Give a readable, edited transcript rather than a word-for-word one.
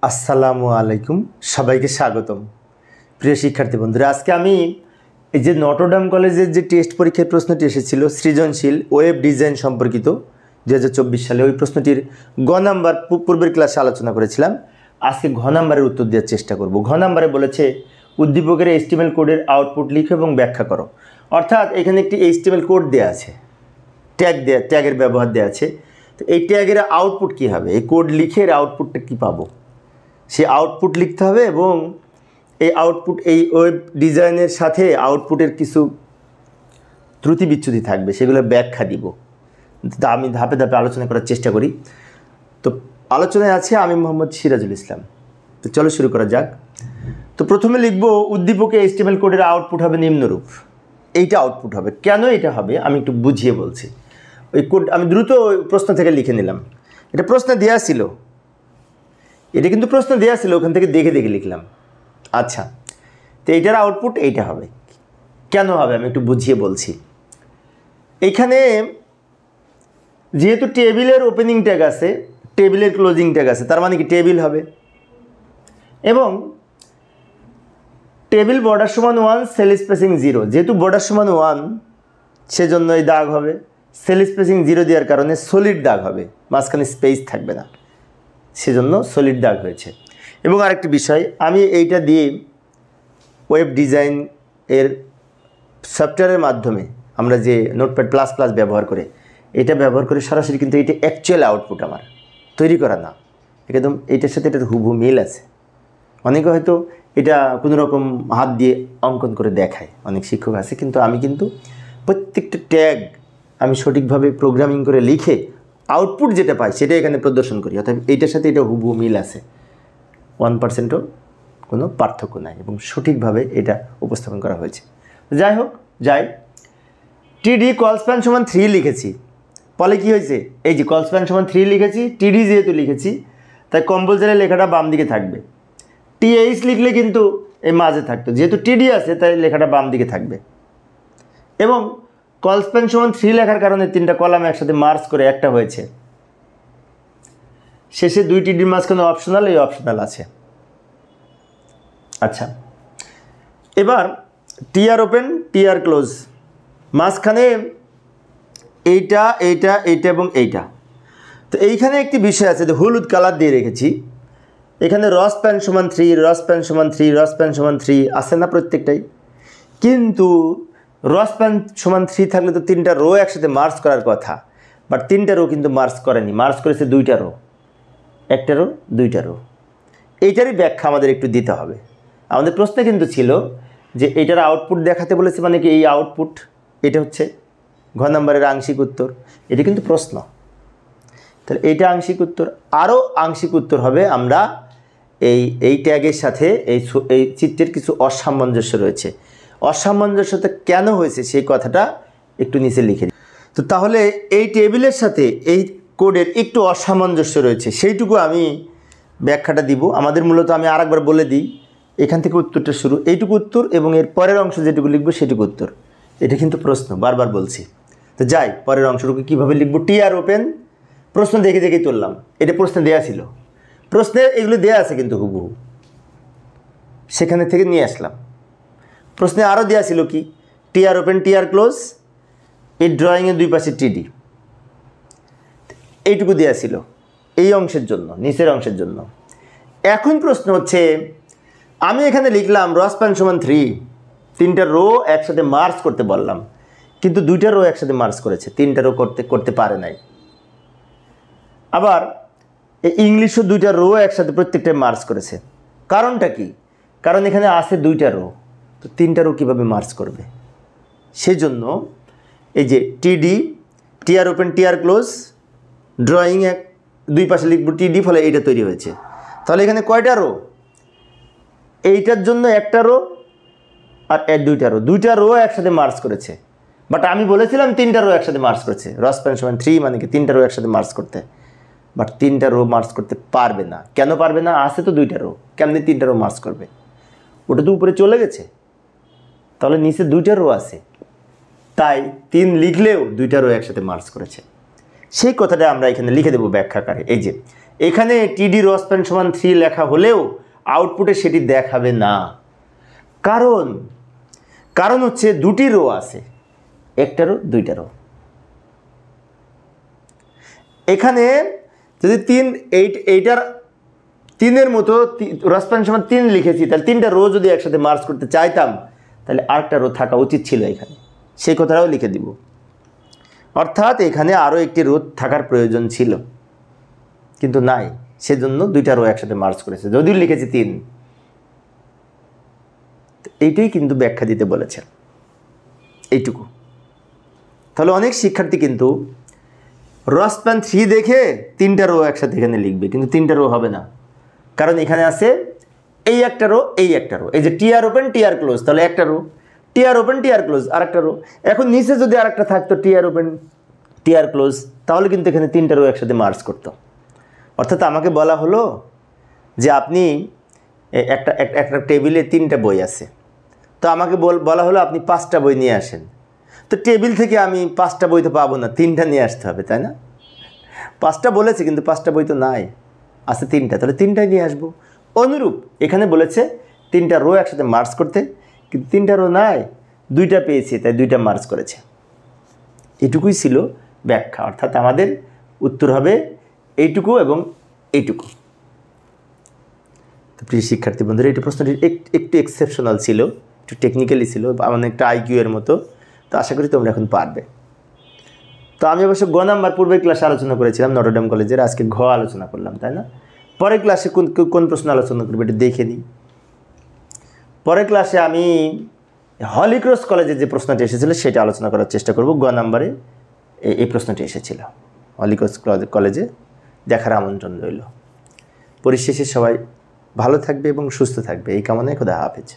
আসসালামু আলাইকুম, সবাইকে স্বাগতম। প্রিয় শিক্ষার্থী বন্ধুরা, আজকে আমি এই যে নটরডেম কলেজের যে টেস্ট পরীক্ষার প্রশ্নটি এসেছিল সৃজনশীল ওয়েব ডিজাইন সম্পর্কিত 2024 সালে, ওই প্রশ্নটির গ নাম্বার পূর্বের ক্লাসে আলোচনা করেছিলাম। আজকে ঘ নাম্বারের উত্তর দেওয়ার চেষ্টা করব। ঘ নাম্বারে বলেছে উদ্দীপকের HTML কোডের আউটপুট লিখো এবং ব্যাখ্যা করো। অর্থাৎ এখানে একটি HTML কোড দেওয়া আছে, ট্যাগের ব্যবহার দেওয়া আছে। তো এই ট্যাগের আউটপুট কী হবে? এই কোড লিখে এর আউটপুটটা কী পাবো, সে আউটপুট লিখতে হবে এবং এই আউটপুট এই ওয়েব ডিজাইনের সাথে আউটপুটের কিছু ত্রুটি বিচ্যুতি থাকবে, সেগুলো ব্যাখ্যা দিব। তা আমি ধাপে ধাপে আলোচনা করার চেষ্টা করি। তো আলোচনায় আছে আমি মোহাম্মদ সিরাজুল ইসলাম। তো চলো শুরু করা যাক। তো প্রথমে লিখব উদ্দীপকে HTML কোডের আউটপুট হবে নিম্নরূপ। এইটা আউটপুট হবে। কেন এটা হবে আমি একটু বুঝিয়ে বলছি। ওই কোড আমি দ্রুত প্রশ্ন থেকে লিখে নিলাম। এটা প্রশ্ন দেওয়া ছিল, এটা কিন্তু প্রশ্ন দেওয়া ছিল, ওখান থেকে দেখে দেখে লিখলাম। আচ্ছা, তো এইটার আউটপুট এইটা হবে। কেন হবে আমি একটু বুঝিয়ে বলছি। এইখানে যেহেতু টেবিলের ওপেনিং ট্যাগ আছে, টেবিলের ক্লোজিং ট্যাগ আছে, তার মানে কি টেবিল হবে। এবং টেবিল বর্ডার সমান 1, সেল স্পেসিং 0। যেহেতু বর্ডার সমান 1 সেজন্য এই দাগ হবে। সেল স্পেসিং 0 দেওয়ার কারণে সলিড দাগ হবে, মাঝখানে স্পেস থাকবে না, সেজন্য সলিড দাগ হয়েছে। এবং আরেকটি বিষয়, আমি এইটা দিয়ে ওয়েব ডিজাইন এর সফটওয়্যারের মাধ্যমে আমরা যে নোটপ্যাড প্লাস প্লাস ব্যবহার করে, এটা ব্যবহার করে সরাসরি কিন্তু এটা অ্যাকচুয়াল আউটপুট আমার তৈরি করা না, একদম এইটার সাথে এটার হুবহু মিল আছে। অনেকে হয়তো এটা কোনো রকম হাত দিয়ে অঙ্কন করে দেখায়, অনেক শিক্ষক আছে, কিন্তু আমি কিন্তু প্রত্যেকটা ট্যাগ আমি সঠিকভাবে প্রোগ্রামিং করে লিখে আউটপুট যেটা পাই সেটা এখানে প্রদর্শন করি। অর্থাৎ এইটার সাথে এটা হুবহু মিল আছে, 1%ও কোনো পার্থক্য নাই এবং সঠিকভাবে এটা উপস্থাপন করা হয়েছে। যাই হোক, টিডি কলস্প্যান সমান 3 লিখেছি, ফলে কী হয়েছে? এই যে কলস্প্যান সমান 3 লিখেছি, টিডি যেহেতু লিখেছি তাই কম্পালসারি লেখাটা বাম দিকে থাকবে। TH লিখলে কিন্তু এই মাঝে থাকতো, যেহেতু টিডি আছে তাই লেখাটা বাম দিকে থাকবে। এবং কলস্প্যান সমান 3 লেখার কারণে 3টা কলাম একসাথে মার্জ করে একটা হয়েছে। শেষে 2 টিডির মাঝখানে অপশনাল, এই অপশনাল আছে। আচ্ছা, এবার টিআর ওপেন টিআর ক্লোজ, মাঝখানে এইটা এইটা এইটা এবং এইটা। তো এইখানে একটি বিষয় আছে, যে হলুদ কালার দিয়ে রেখেছি। এখানে রস প্যান সমান 3, রস প্যান সমান 3, রস প্যান সমান 3 আছে না প্রত্যেকটাই? কিন্তু রস প্যান সমান 3 থাকলে তো 3টা রো একসাথে মার্জ করার কথা, বাট 3টা রো কিন্তু মার্জ করেনি, মার্জ করেছে 2টা রো, একটা রো 2টা রো। এইটারই ব্যাখ্যা আমাদের একটু দিতে হবে। আমাদের প্রশ্ন কিন্তু ছিল যে এইটার আউটপুট দেখাতে বলেছে, মানে কি এই আউটপুট, এটা হচ্ছে ঘ নম্বরের আংশিক উত্তর। এটা কিন্তু প্রশ্ন, তাহলে এইটা আংশিক উত্তর। আরও আংশিক উত্তর হবে আমরা এই ট্যাগের সাথে এই চিত্রের কিছু অসামঞ্জস্য রয়েছে। অসামঞ্জস্যতা কেন হয়েছে সেই কথাটা একটু নিচে লিখে দিই। তো তাহলে এই টেবিলের সাথে এই কোডের একটু অসামঞ্জস্য রয়েছে, সেইটুকু আমি ব্যাখ্যাটা দিব। আমাদের মূলত আমি আরেকবার বলে দিই, এখান থেকে উত্তরটা শুরু, এইটুকু উত্তর এবং এর পরের অংশ যেটুকু লিখবো সেটুকু উত্তর। এটা কিন্তু প্রশ্ন, বারবার বলছি। তো যাই, পরের অংশটুকু কীভাবে লিখবো। টিআর ওপেন, প্রশ্ন দেখে দেখে তুললাম, এটা প্রশ্নে দেওয়া ছিল, প্রশ্নে এগুলো দেওয়া আছে কিন্তু হুবহু, সেখানে থেকে নিয়ে আসলাম। প্রশ্নে আরও দেওয়া ছিল কি, টিআর ওপেন টিআর ক্লোজ, এই ড্রয়িংয়ের দুই পাশে টিডি, এইটুকু দেওয়া ছিল এই অংশের জন্য, নিচের অংশের জন্য। এখন প্রশ্ন হচ্ছে, আমি এখানে লিখলাম রস প্যান সমান 3, 3টা রো একসাথে মার্জ করতে বললাম, কিন্তু 2টা রো একসাথে মার্জ করেছে, 3টা রো করতে পারে নাই। আবার এই ইংলিশও 2টা রো একসাথে প্রত্যেকটা মার্জ করেছে। কারণটা কি? কারণ এখানে আছে 2টা রো, তো 3টা রো কীভাবে মার্জ করবে? সেই জন্য এই যে TD, TR open TR close, drawing দুই পাশে লিখব টিডি, ফলে এইটা তৈরি হয়েছে। তাহলে এখানে কয়টা রো? এইটার জন্য একটা রো আর 2টা রো একসাথে মার্জ করেছে। বাট আমি বলেছিলাম 3টা রো একসাথে মার্জ করেছে, রস প্যান সমান 3 মানে কি 3টা রো একসাথে মার্জ করতে, বাট 3টা রো মার্জ করতে পারবে না। কেন পারবে না? আছে তো 2টা রো, কেমনি 3টা রো মার্জ করবে? ওটা তো উপরে চলে গেছে, তাহলে নিচে 2টা রো আছে, তাই 3 লিখলেও 2টা রো একসাথে মার্জ করেছে। সেই কথাটা আমরা এখানে লিখে দেবো ব্যাখ্যাকারে। এই যে এখানে টিডি র স্প্যান সমান 3 লেখা হলেও আউটপুটে সেটি দেখাবে না। কারণ হচ্ছে দুটি রো আছে, একটা রো দুইটা রো। এখানে যদি 3 তিনের মতো র স্প্যান সমান 3 লিখেছি, তাহলে 3টা রো যদি একসাথে মার্জ করতে চাইতাম তাহলে আরেকটা রো থাকা উচিত ছিল এখানে, সেই কথাটাও লিখে দিব। অর্থাৎ এখানে আরও একটি রো থাকার প্রয়োজন ছিল, কিন্তু নাই, সেজন্য 2টা রো একসাথে মার্জ করেছে, যদিও লিখেছি 3। এইটাই কিন্তু ব্যাখ্যা দিতে বলেছেন, এইটুকু। তাহলে অনেক শিক্ষার্থী কিন্তু র স্প্যান 3 দেখে 3টা রো একসাথে এখানে লিখবে, কিন্তু 3টা রো হবে না, কারণ এখানে আছে এই একটা রো, এই একটা রো, এই যে টিআর ওপেন টিআর ক্লোজ, তাহলে একটা row, TR open TR close আর একটা রো। এখন নিচে যদি আরেকটা থাকতো টিআর ওপেন টিআর ক্লোজ, তাহলে কিন্তু এখানে 3টা রো একসাথে মার্জ করতো। অর্থাৎ আমাকে বলা হলো যে আপনি একটা টেবিলে 3টা বই আছে, তো আমাকে বলা হলো আপনি 5টা বই নিয়ে আসেন। তো টেবিল থেকে আমি 5টা বই তো পাবো না, 3টা নিয়ে আসতে হবে, তাই না? 5টা বলেছে, কিন্তু 5টা বই তো নাই, আছে 3টা, তাহলে 3টাই নিয়ে আসবো। অনুরূপ এখানে বলেছে 3টা রো একসাথে মার্জ করতে, কিন্তু 3টা রো নাই, 2টা পেয়েছে, তাই 2টা মার্জ করেছে। এটুকুই ছিল ব্যাখ্যা, অর্থাৎ আমাদের উত্তর হবে এইটুকু এবং এইটুকু। তো প্রিয় শিক্ষার্থী বন্ধুরা, এই প্রশ্নটি একটু এক্সেপশনাল ছিল, একটু টেকনিক্যালি ছিল, অনেকটা আইকিউ এর মতো। তো আশা করি তোমরা এখন পারবে। তো আমি অবশ্য গ নাম্বার পূর্বের ক্লাসে আলোচনা করেছিলাম নটরডেম কলেজের, আজকে ঘ আলোচনা করলাম, তাই না? পরের ক্লাসে কোন প্রশ্ন আলোচনা করবে এটা দেখে নিই। পরের ক্লাসে আমি হলিক্রস কলেজের যে প্রশ্নটি এসেছিল সেটা আলোচনা করার চেষ্টা করব। গ নাম্বারে এই প্রশ্নটি এসেছিল হলিক্রস কলেজে, দেখার আমন্ত্রণ রইল। পরিশেষে সবাই ভালো থাকবে এবং সুস্থ থাকবে এই কামনায় খোদা হাফেজ।